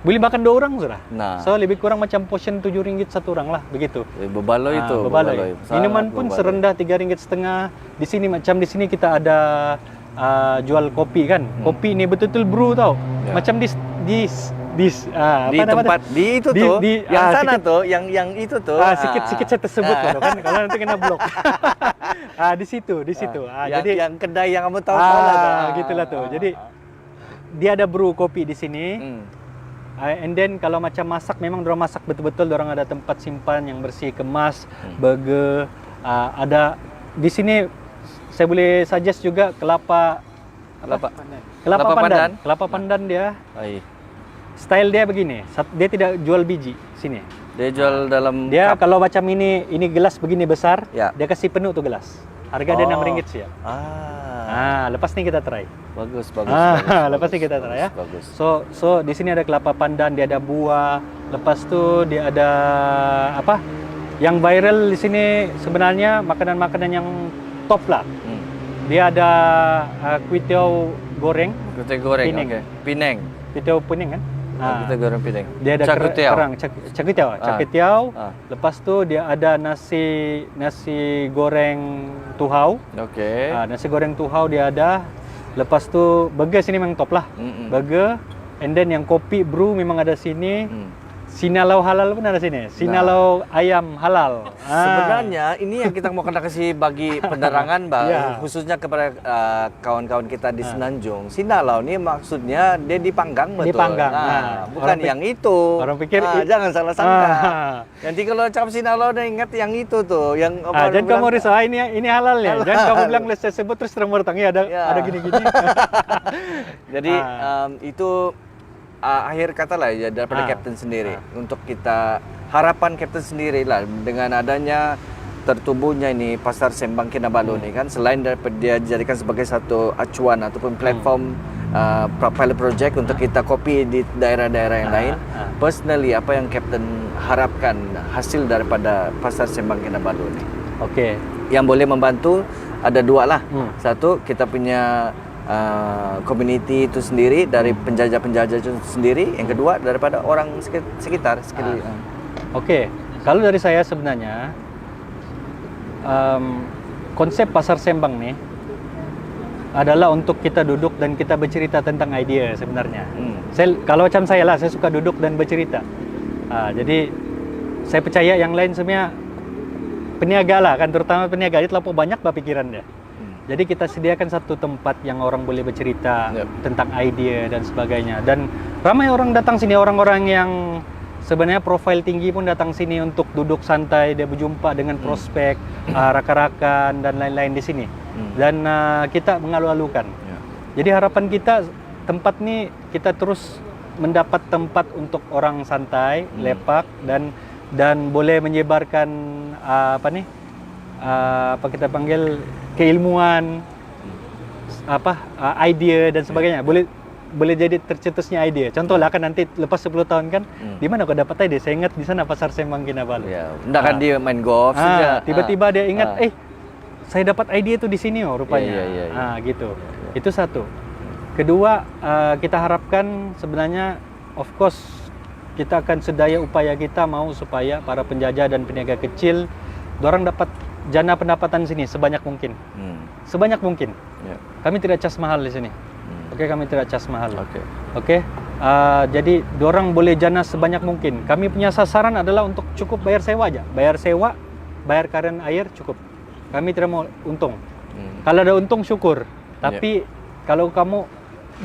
Boleh makan 2 orang sudah. So lebih kurang macam portion 7 ringgit satu orang lah, begitu. Bebaloi itu. Bebaloi. Minuman pun serendah 3 ringgit setengah. Di sini kita ada jual kopi kan. Kopi ini betul-betul brew tau. Macam di tempat di itu tuh, yang sana tuh, yang itu tuh. Sikit-sikit saya tersebut kan, kalau nanti kena blok. Di situ. Jadi yang kedai yang kamu tahu lah, gitulah tuh. Jadi dia ada brew kopi di sini. And then kalau macam masak, memang dorang masak betul-betul, dorang ada tempat simpan yang bersih, kemas, burger. Ada di sini saya boleh suggest juga kelapa pandan dia. Style dia begini, dia tidak jual biji sini. Dia jual dalam cup. Kalau macam ini gelas begini besar, dia kasih penuh tuh gelas. Harga dia 6 ringgit sih ya. Lepas ni kita try. Bagus. Lepas ni kita try ya. Bagus. So di sini ada kelapa pandan, dia ada buah. Lepas tu dia ada apa? Yang viral di sini sebenarnya makanan-makanan yang top lah. Dia ada kuih tiaw goreng. Pineng. Kuih tiaw Penang kan? Kita goreng Pineng. Dia ada cakutiao. Lepas tu dia ada nasi goreng tuhau. Nasi goreng tuhau dia ada. Lepas tu burger sini memang top lah. Burger. And then yang kopi brew memang ada sini. Sinalau halal pun ada sini. Sinalau ayam halal. Sebenarnya ini yang kita mau kasih bagi penerangan khususnya kepada kawan-kawan kita di Semenanjung. Sinalau ini maksudnya dia dipanggang betul. Bukan yang itu. Orang pikir jangan salah sangka. Nanti kalau cakap sinalau dia ingat yang itu tuh, yang jangan kamu risau ini halal ya. Jangan kamu bilang saya sebut terus terang bertanggung ada gini-gini. Jadi itu akhir kata lah ya daripada Kapten sendiri. Untuk kita harapan Kapten sendiri lah dengan adanya tertubuhnya ini Pasar Sembang Kinabalu nih kan, selain daripada dia dijadikan sebagai satu acuan ataupun platform pilot project untuk kita copy di daerah-daerah yang lain. Personally apa yang Kapten harapkan hasil daripada Pasar Sembang Kinabalu nih? Yang boleh membantu ada 2 lah. Satu, kita punya community itu sendiri dari penjajah-penjajah itu sendiri. Yang kedua daripada orang sekitar sekeliling. Kalau dari saya sebenarnya konsep Pasar Sembang nih adalah untuk kita duduk dan kita bercerita tentang idea sebenarnya. Kalau macam saya suka duduk dan bercerita. Jadi saya percaya yang lain sebenarnya peniaga lah kan, terutama peniaga dia terlalu banyak berpikiran dia. Jadi kita sediakan satu tempat yang orang boleh bercerita tentang idea dan sebagainya. Dan ramai orang datang sini, orang-orang yang sebenarnya profil tinggi pun datang sini untuk duduk santai, dia berjumpa dengan prospek, rakan-rakan dan lain-lain di sini. Dan kita mengalu-alukan. Jadi harapan kita tempat ni kita terus mendapat tempat untuk orang santai, lepak dan boleh menyebarkan apa kita panggil keilmuan, idea dan sebagainya. Boleh jadi tercetusnya idea. Contohlah kan nanti lepas 10 tahun kan, di mana kau dapat ide? Saya ingat di sana Pasar Sembang Kinabalu. Enggak kan dia main golf saja. Tiba-tiba dia ingat, saya dapat ide itu di sini rupanya. Gitu. Itu satu. Kedua, kita harapkan sebenarnya of course kita akan sedaya upaya kita mau supaya para penjajah dan peniaga kecil dorang dapat jana pendapatan sini sebanyak mungkin. Sebanyak mungkin. Ya. Kami tidak cas mahal di sini. Oke, kami tidak cas mahal. Oke. Jadi dorang boleh jana sebanyak mungkin. Kami punya sasaran adalah untuk cukup bayar sewa aja. Bayar sewa, bayar karen air cukup. Kami tidak mau untung. Kalau ada untung syukur. Tapi kalau kamu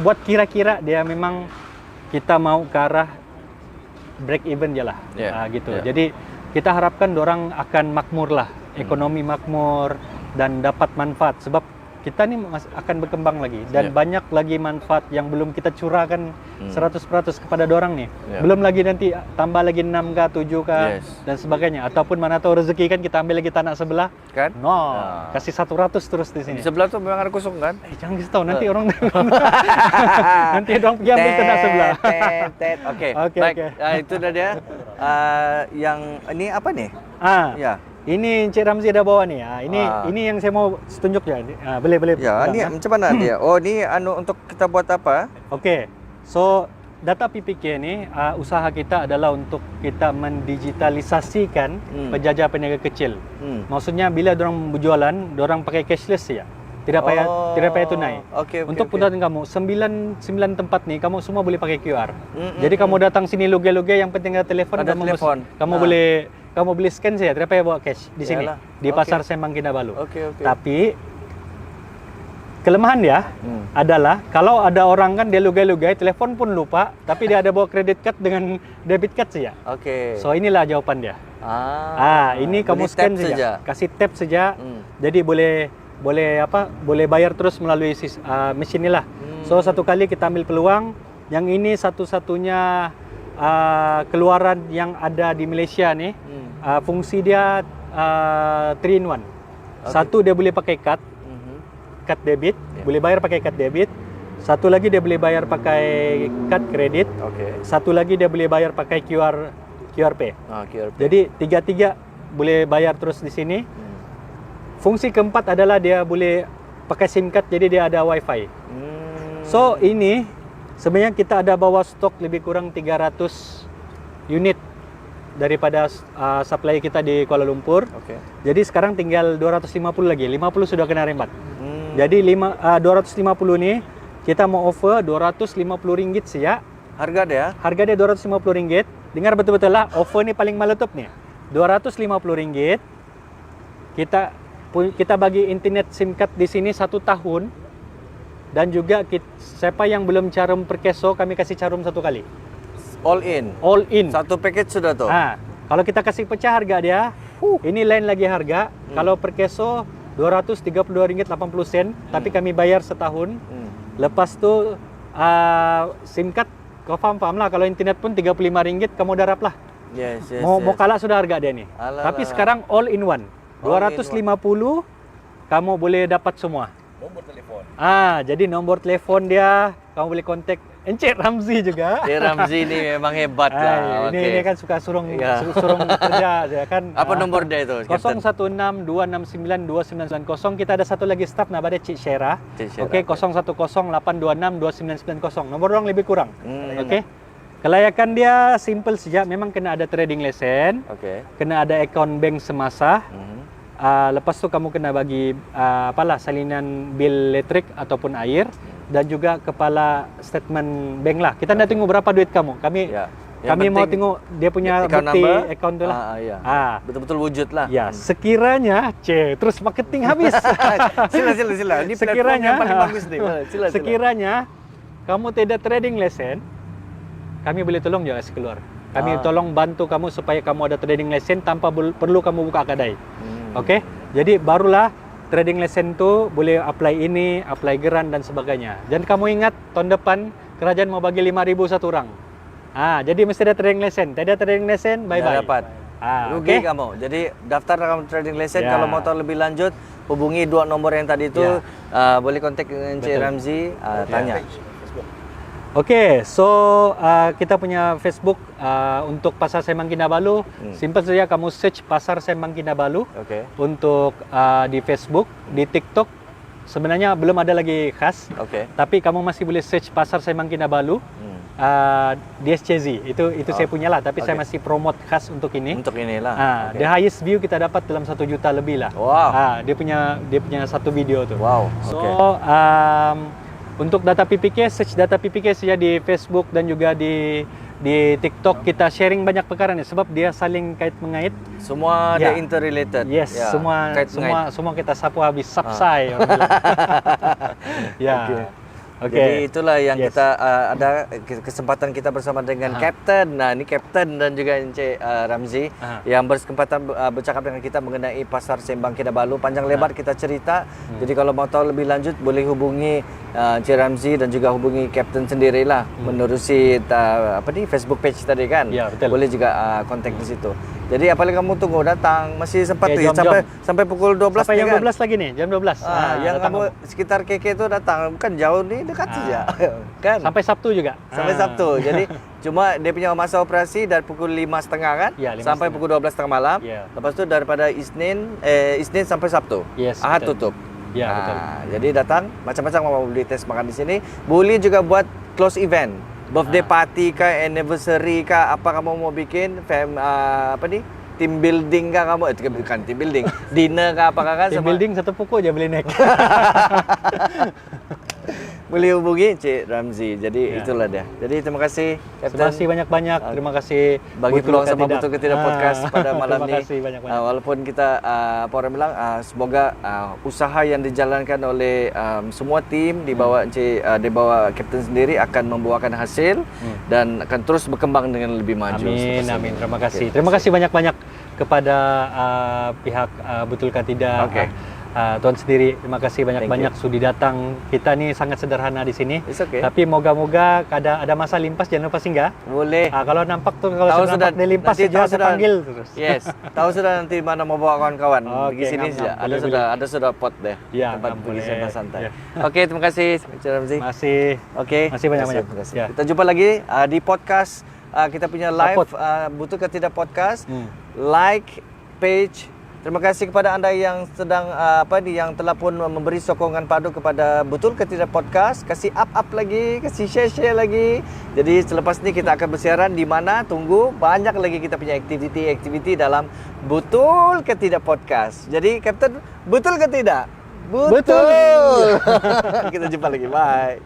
buat kira-kira dia memang kita mau ke arah break even je lah. Gitu. Jadi kita harapkan dorang akan makmur lah. Ekonomi makmur dan dapat manfaat. Sebab kita ni akan berkembang lagi dan banyak lagi manfaat yang belum kita curahkan 100% kepada dorang nih. Belum lagi nanti tambah lagi 6K, 7K dan sebagainya. Ataupun mana tahu rezeki kan kita ambil lagi tanah sebelah. Kan? Kasih 100 terus di sini. Di sebelah tuh memang ada kosong kan? Jangan kasih tahu nanti orang nanti orang pergi ambil tanah sebelah. Oke. Baik. Itu dah dia. Yang ini apa nih? Ya. Ini Encik Ramzi dah bawa nih. Ini yang saya mau tunjuk ya. Boleh. Ya, ini macam mana dia? Oh, ni untuk kita buat apa? Okey. So, data PPK ni usaha kita adalah untuk kita mendigitalisasikan penjajah peniaga kecil. Maksudnya bila dorang berjualan, dorang pakai cashless ya. Tidak payah tunai. Untuk putaran kamu 9 tempat ni kamu semua boleh pakai QR. Jadi kamu datang sini loge-loge yang penting ada telefon, kamu boleh scan saja, tidak payah bawa cash di sini. Di Pasar Sembang Kinabalu. Tapi kelemahan dia adalah kalau ada orang kan dia lugai-lugai, telefon pun lupa, tapi dia ada bawa credit card dengan debit card saja. So inilah jawapan dia. Ini kamu scan saja, kasih tap saja. Jadi boleh bayar terus melalui mesin inilah. So satu kali kita ambil peluang, yang ini satu-satunya keluaran yang ada di Malaysia nih. Fungsi dia 3 in 1. Satu dia boleh pakai kad debit, boleh bayar pakai kad debit. Satu lagi dia boleh bayar pakai kad kredit. Satu lagi dia boleh bayar pakai QR Pay. Jadi tiga-tiga boleh bayar terus di sini. Fungsi keempat adalah dia boleh pakai SIM card, jadi dia ada WiFi. So ini sebenarnya kita ada bawa stok lebih kurang 300 unit daripada supply kita di Kuala Lumpur. Jadi sekarang tinggal 250 lagi. 50 sudah kena rembat. Jadi 250 ni kita mau offer RM250 saja. Harga dia RM250. Dengar betul-betul lah, offer ni paling meletup ni. RM250. Kita bagi internet SIM card di sini 1 tahun. Dan juga siapa yang belum carum Perkeso, kami kasih carum 1 kali. All in. Satu paket sudah tuh. Kalau kita kasih pecah harga dia, ini lain lagi harga. Kalau Perkeso RM232.80, tapi kami bayar setahun. Lepas tu SIM card, kau faham lah. Kalau internet pun RM35, kamu darab lah. Mau kalah sudah harga dia ni. Tapi sekarang all in one. 250, kamu boleh dapat semua. Nombor telefon. Jadi nombor telefon dia, kamu boleh kontak Encik Ramzi juga. Encik Ramzi ni memang hebat lah. Ini kan suka surung kerja dia kan. Apa nombor dia itu? 016-269-2990. Kita ada satu lagi staff nama dia Cik Syera. Okey, 010-826-2990. Nombor orang lebih kurang. Okey. Kelayakan dia simple saja, memang kena ada trading lesen. Kena ada akaun bank semasa. Lepas tu kamu kena bagi salinan bil elektrik ataupun air dan juga kepala statement bank lah. Kita nak tengok berapa duit kamu. Kami mau tengok dia punya bukti akaun tu lah. Betul-betul wujud lah. Sekiranya terus marketing habis. Sila. Ini platform yang paling bagus ni. Sila. Sekiranya kamu tidak trading lesen, kami boleh tolong je kasih keluar. Kami tolong bantu kamu supaya kamu ada trading lesen tanpa perlu kamu buka kedai. Okey, jadi barulah trading lesen tu boleh apply ini, apply geran dan sebagainya. Dan kamu ingat tahun depan kerajaan mau bagi 5,000 satu orang. Jadi mesti ada trading lesen. Tidak ada trading lesen, bye-bye. Dapat. Rugi kamu. Jadi daftar kamu trading lesen. Kalau mau tahu lebih lanjut, hubungi 2 nombor yang tadi itu. Boleh kontak dengan Encik Ramzi, tanya. Okey, so kita punya Facebook untuk Pasar Sembang Kinabalu. Simple saja, kamu search Pasar Sembang Kinabalu. Untuk di Facebook, di TikTok sebenarnya belum ada lagi khas. Tapi kamu masih boleh search Pasar Sembang Kinabalu. DSCZ. Itu saya punya lah, tapi saya masih promote khas untuk ini. Untuk inilah. The highest view kita dapat dalam 1 juta lebih lah. Wow. Dia punya satu video tuh. Wow. So untuk data PPK, search data PPK saja di Facebook dan juga di TikTok. Kita sharing banyak perkara nih sebab dia saling kait mengait. Semua dia interrelated. Yes, Ya, semua kita sapu habis, sapsai orang bilang. Ya. Oke. Jadi itulah yang kita ada kesempatan kita bersama dengan Kapten. Nah, ini Kapten dan juga Encik Ramzi yang berkesempatan bercakap dengan kita mengenai Pasar Sembang Kinabalu. Panjang lebar kita cerita. Jadi kalau mau tahu lebih lanjut boleh hubungi Encik Ramzi dan juga hubungi Kapten sendirilah menerusi Facebook page tadi kan. Ya, betul. Boleh juga kontak di situ. Jadi apa lagi kamu tunggu datang masih sempat Jom. sampai pukul 12 sampai nih jam kan? 12 lagi nih, jam 12. Yang kamu sekitar KK itu datang, bukan jauh nih, dekat saja. Kan? Sampai Sabtu juga. Sampai Sabtu. Jadi cuma dia punya masa operasi dari pukul 5.30 kan? Ya, 5.30. Sampai pukul 12.30 malam. Ya. Lepas itu daripada Isnin sampai Sabtu. Yes, Ahad betul. tutup. Ya, betul. Jadi datang macam-macam mau beli tes makan di sini. Boleh juga buat close event. Birthday party kah, anniversary kah, apa kamu mau bikin, team building kah kamu? Bukan team building, dinner kah apakah kan? Team building satu pukul aja boleh naik. Boleh hubungi Cik Ramzi. Jadi itulah dia. Jadi terima kasih Kapten. Terima kasih banyak-banyak. Terima kasih bagi peluang sama Betul Ke Tidak podcast pada malam terima ini. kasih banyak-banyak. Walaupun kita apa orang bilang semoga usaha yang dijalankan oleh semua tim di bawah di bawah Kapten sendiri akan membuahkan hasil dan akan terus berkembang dengan lebih maju. Amin. Terima kasih. Terima kasih banyak-banyak kepada pihak Betul Ke Tidak. Tuan sendiri, terima kasih banyak-banyak sudah datang. Kita ni sangat sederhana di sini. Tapi moga-moga ada masa limpas jangan lupa singgah. Boleh. Kalau nampak nampak dia limpas saja saya panggil terus. Yes. Tahu sudah nanti mana mau bawa kawan-kawan. Di sini saja. Ada sudah pot deh. Ya, tempat pergi santai. Ya. Oke, terima kasih Cik Ramzi. Masih banyak-banyak. Ya. Kita jumpa lagi di podcast kita punya live Betul Ke Tidak podcast. Like page. Terima kasih kepada anda yang sedang yang telah pun memberi sokongan padu kepada Betul Ke Tidak podcast. Kasih up lagi, kasih share lagi. Jadi selepas ini kita akan bersiaran di mana? Tunggu, banyak lagi kita punya aktiviti dalam Betul Ke Tidak podcast. Jadi Kapten, betul ke tidak? Betul. Kita jumpa lagi. Bye.